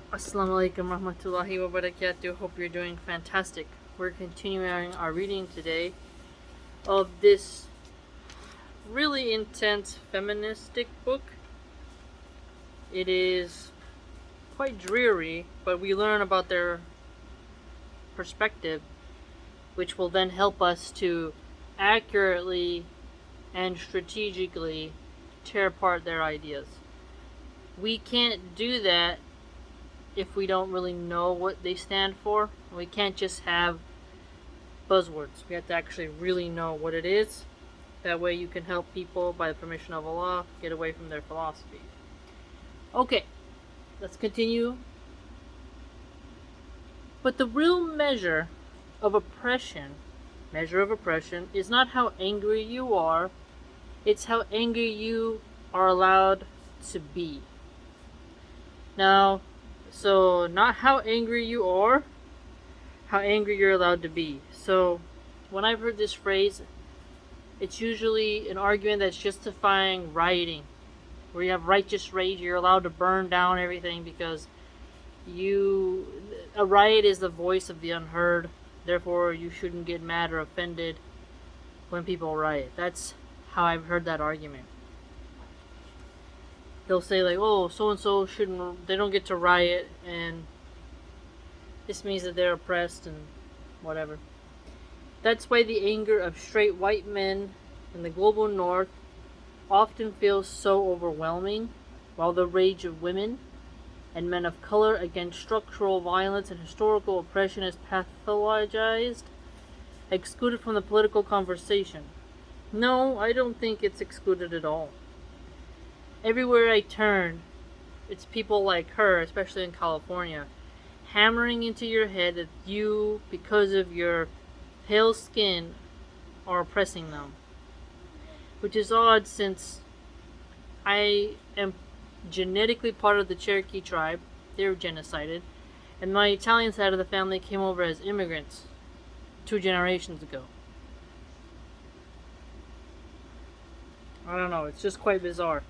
Assalamu alaikum rahmatullahi wa barakatuh. Hope you're doing fantastic. We're continuing our reading today of this really intense feministic book. It is quite dreary, but we learn about their perspective, which will then help us to accurately and strategically tear apart their ideas. We can't do that if we don't really know what they stand for. We can't just have buzzwords. We have to actually really know what it is. That way you can help people, by the permission of Allah, get away from their philosophy. Okay, let's continue. But the real measure of oppression is not how angry you are, it's how angry you are allowed to be. Now, so not how angry you are, how angry you're allowed to be. So when I've heard this phrase, it's usually an argument that's justifying rioting, where you have righteous rage, you're allowed to burn down everything because a riot is the voice of the unheard, therefore you shouldn't get mad or offended when people riot. That's how I've heard that argument. They'll say like, oh, so-and-so they don't get to riot, and this means that they're oppressed and whatever. That's why the anger of straight white men in the global north often feels so overwhelming, while the rage of women and men of color against structural violence and historical oppression is pathologized, excluded from the political conversation. No, I don't think it's excluded at all. Everywhere I turn, it's people like her, especially in California, hammering into your head that you, because of your pale skin, are oppressing them. Which is odd since I am genetically part of the Cherokee tribe. They were genocided. And my Italian side of the family came over as immigrants 2 generations ago. I don't know, it's just quite bizarre.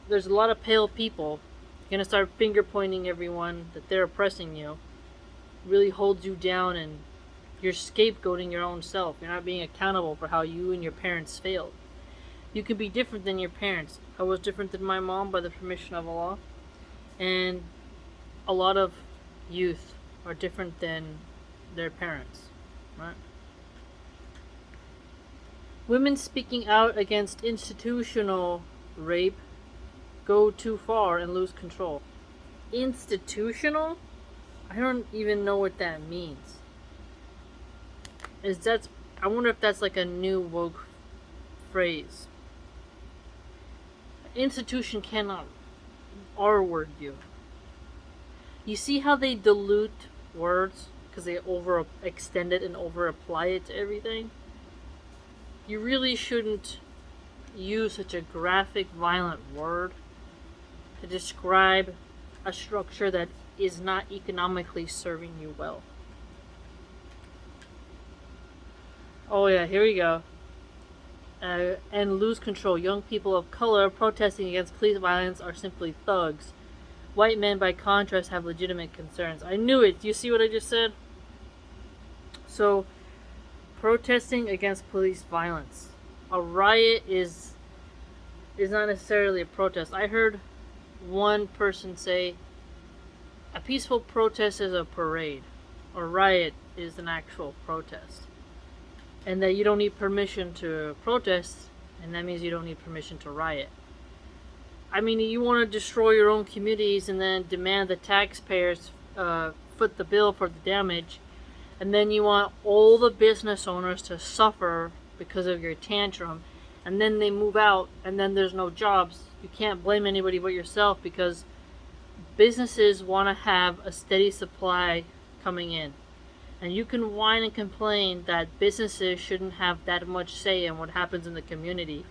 There's a lot of pale people. You're gonna start finger pointing everyone that they're oppressing you. It really holds you down, and you're scapegoating your own self. You're not being accountable for how you and your parents failed. You can be different than your parents. I was different than my mom by the permission of Allah. And a lot of youth are different than their parents, right? Women speaking out against institutional rape go too far and lose control. Institutional? I don't even know what that means. I wonder if that's like a new woke phrase. Institution cannot R-word you. You see how they dilute words because they overextend it and over-apply it to everything? You really shouldn't use such a graphic, violent word to describe a structure that is not economically serving you well. Oh yeah, here we go. And lose control. Young people of color protesting against police violence are simply thugs. White men, by contrast, have legitimate concerns. I knew it. Do you see what I just said? So, protesting against police violence. A riot is not necessarily a protest. I heard one person say a peaceful protest is a parade. A riot is an actual protest. And that you don't need permission to protest, and that means you don't need permission to riot. I mean, you want to destroy your own communities and then demand the taxpayers foot the bill for the damage, and then you want all the business owners to suffer because of your tantrum, and then they move out, and then there's no jobs. You can't blame anybody but yourself because businesses want to have a steady supply coming in. And you can whine and complain that businesses shouldn't have that much say in what happens in the community.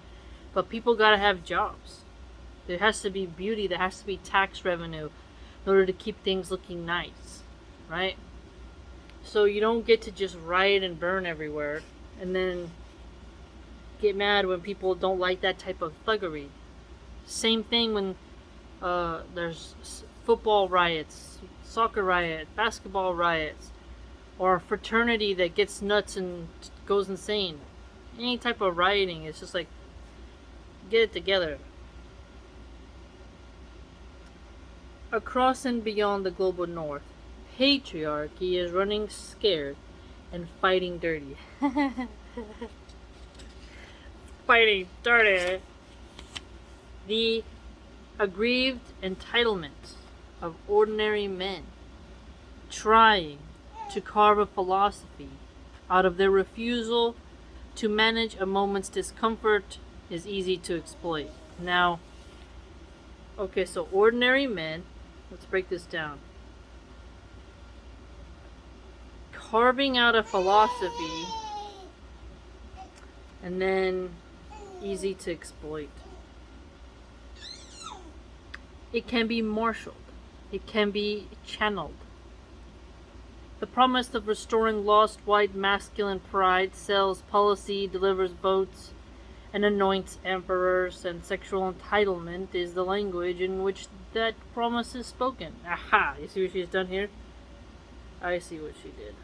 But people gotta have jobs. There has to be beauty, there has to be tax revenue in order to keep things looking nice, right? So you don't get to just riot and burn everywhere and then get mad when people don't like that type of thuggery. Same thing when There's football riots, soccer riot, basketball riots, or a fraternity that gets nuts and goes insane. Any type of rioting, it's just like, get it together. Across and beyond the global north, patriarchy is running scared and fighting dirty. Fighting dirty. The aggrieved entitlement of ordinary men trying to carve a philosophy out of their refusal to manage a moment's discomfort is easy to exploit. Now, okay, so ordinary men, let's break this down. Carving out a philosophy and then easy to exploit. It can be marshaled. It can be channeled. The promise of restoring lost white masculine pride sells policy, delivers votes, and anoints emperors, and sexual entitlement is the language in which that promise is spoken. Aha! You see what she's done here? I see what she did.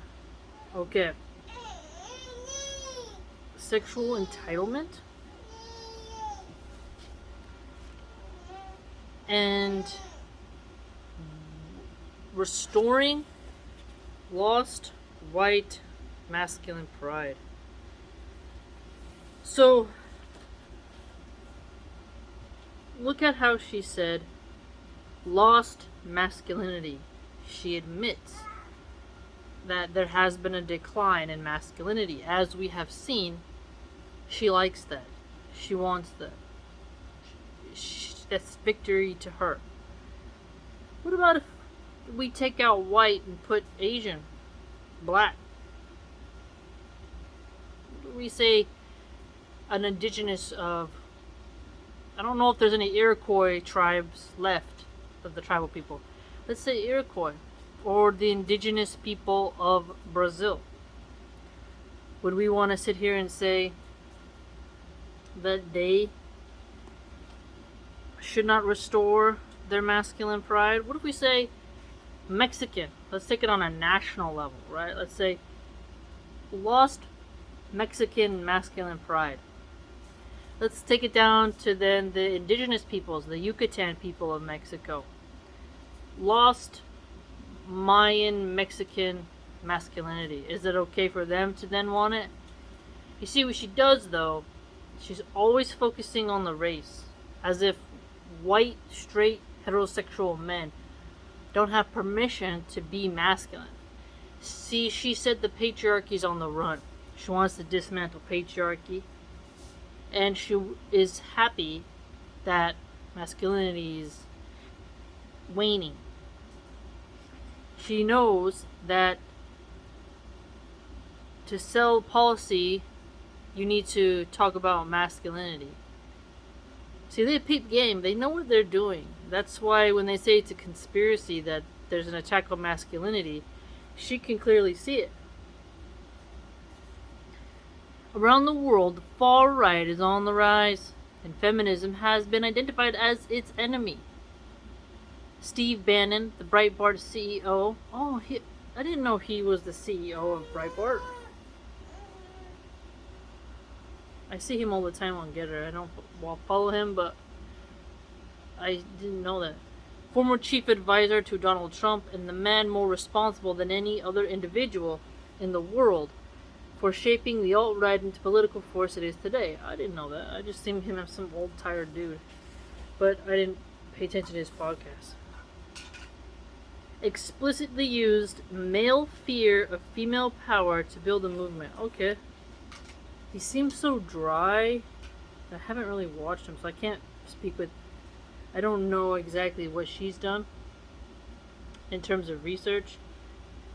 Okay. Sexual entitlement? And restoring lost white masculine pride. So, look at how she said lost masculinity. She admits that there has been a decline in masculinity. As we have seen, she likes that. She wants that. That's victory to her. What about if we take out white and put Asian, black? What do we say an indigenous of... I don't know if there's any Iroquois tribes left of the tribal people. Let's say Iroquois, or the indigenous people of Brazil. Would we want to sit here and say that they should not restore their masculine pride? What if we say Mexican? Let's take it on a national level, right? Let's say lost Mexican masculine pride. Let's take it down to then the indigenous peoples, the Yucatan people of Mexico. Lost Mayan Mexican masculinity. Is it okay for them to then want it? You see what she does though, she's always focusing on the race, as if white, straight, heterosexual men don't have permission to be masculine. See, she said the patriarchy's on the run. She wants to dismantle patriarchy, and she is happy that masculinity is waning. She knows that to sell policy, you need to talk about masculinity. See, they peep game. They know what they're doing. That's why when they say it's a conspiracy that there's an attack on masculinity, she can clearly see it. Around the world, the far right is on the rise, and feminism has been identified as its enemy. Steve Bannon, the Breitbart CEO. I didn't know he was the CEO of Breitbart. I see him all the time on Getter. I don't follow him, but I didn't know that. Former chief advisor to Donald Trump and the man more responsible than any other individual in the world for shaping the alt-right into political force it is today. I didn't know that. I just seen him as some old tired dude. But I didn't pay attention to his podcast. Explicitly used male fear of female power to build a movement. Okay. He seems so dry. I haven't really watched him, so I can't speak with... I don't know exactly what she's done in terms of research,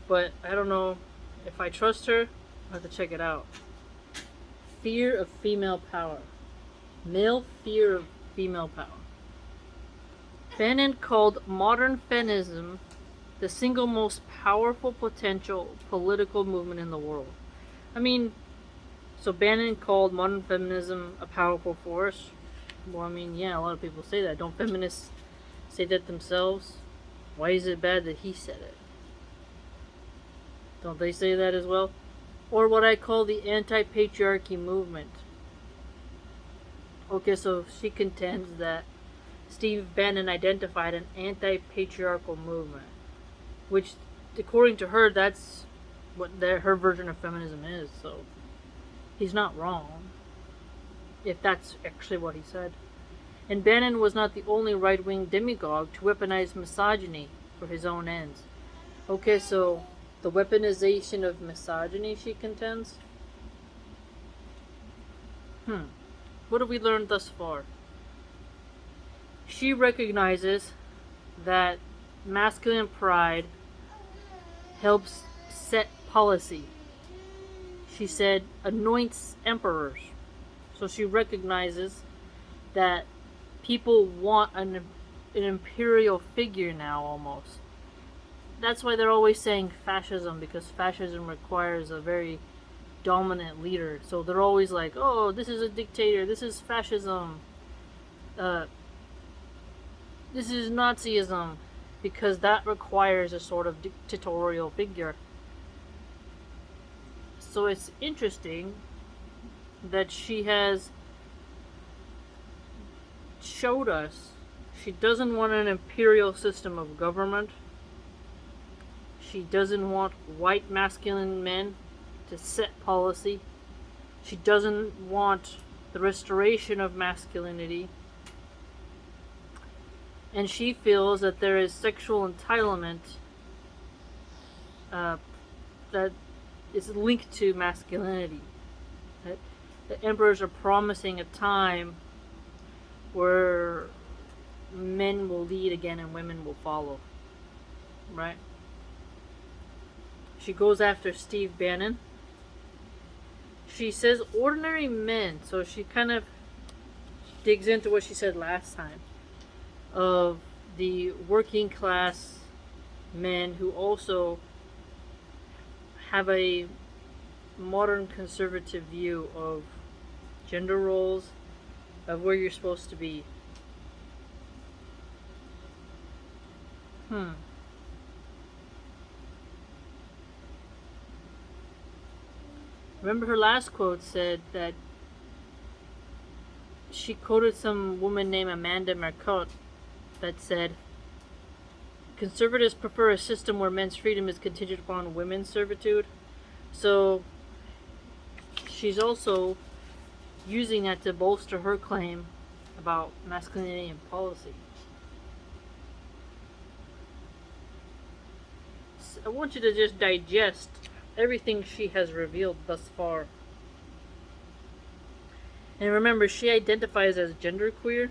but I don't know if I trust her. I'll have to check it out. Fear of female power. Male fear of female power. Bannon called modern feminism the single most powerful potential political movement in the world. I mean, so Bannon called modern feminism a powerful force. Well, I mean, yeah, a lot of people say that. Don't feminists say that themselves, why is it bad that he said it? Don't they say that as well? Or what I call the anti-patriarchy movement. Okay, so she contends that Steve Bannon identified an anti-patriarchal movement, which, according to her, that's what her version of feminism is. So he's not wrong, if that's actually what he said. And Bannon was not the only right-wing demagogue to weaponize misogyny for his own ends. Okay, so the weaponization of misogyny, she contends. What have we learned thus far? She recognizes that masculine pride helps set policy. She said anoints emperors. So she recognizes that people want an imperial figure now, almost. That's why they're always saying fascism, because fascism requires a very dominant leader. So they're always like, oh, this is a dictator, this is fascism, this is Nazism, because that requires a sort of dictatorial figure. So it's interesting that she has showed us she doesn't want an imperial system of government. She doesn't want white masculine men to set policy. She doesn't want the restoration of masculinity. And she feels that there is sexual entitlement that is linked to masculinity. That the emperors are promising a time where men will lead again and women will follow. Right? She goes after Steve Bannon. She says ordinary men, so she kind of digs into what she said last time of the working class men who also have a modern conservative view of gender roles, of where you're supposed to be. Remember her last quote said that she quoted some woman named Amanda Marcotte that said, conservatives prefer a system where men's freedom is contingent upon women's servitude. So she's also using that to bolster her claim about masculinity and policy. So I want you to just digest everything she has revealed thus far. And remember, she identifies as genderqueer.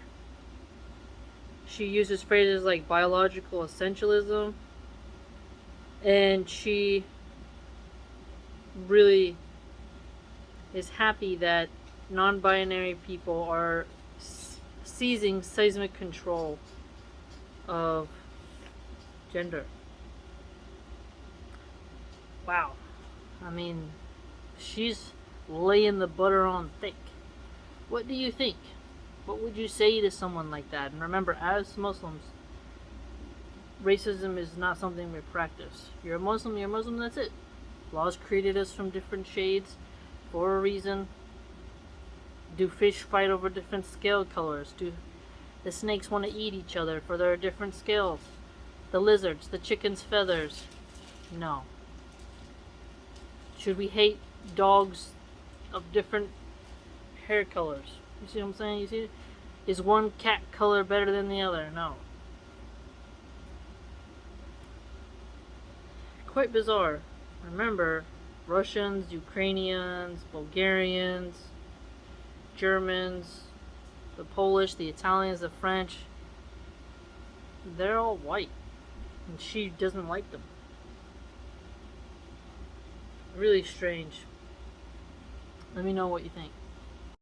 She uses phrases like biological essentialism. And she really is happy that non-binary people are seizing seismic control of gender. Wow. I mean, she's laying the butter on thick. What do you think? What would you say to someone like that? And remember, as Muslims, racism is not something we practice. You're a Muslim, that's it. Allah's created us from different shades for a reason. Do fish fight over different scale colors? Do the snakes want to eat each other for their different scales? The lizards, the chicken's feathers? No. Should we hate dogs of different hair colors? You see what I'm saying? You see? Is one cat color better than the other? No. Quite bizarre. Remember, Russians, Ukrainians, Bulgarians, Germans, the Polish, the Italians, the French, they're all white. And she doesn't like them. Really strange. Let me know what you think.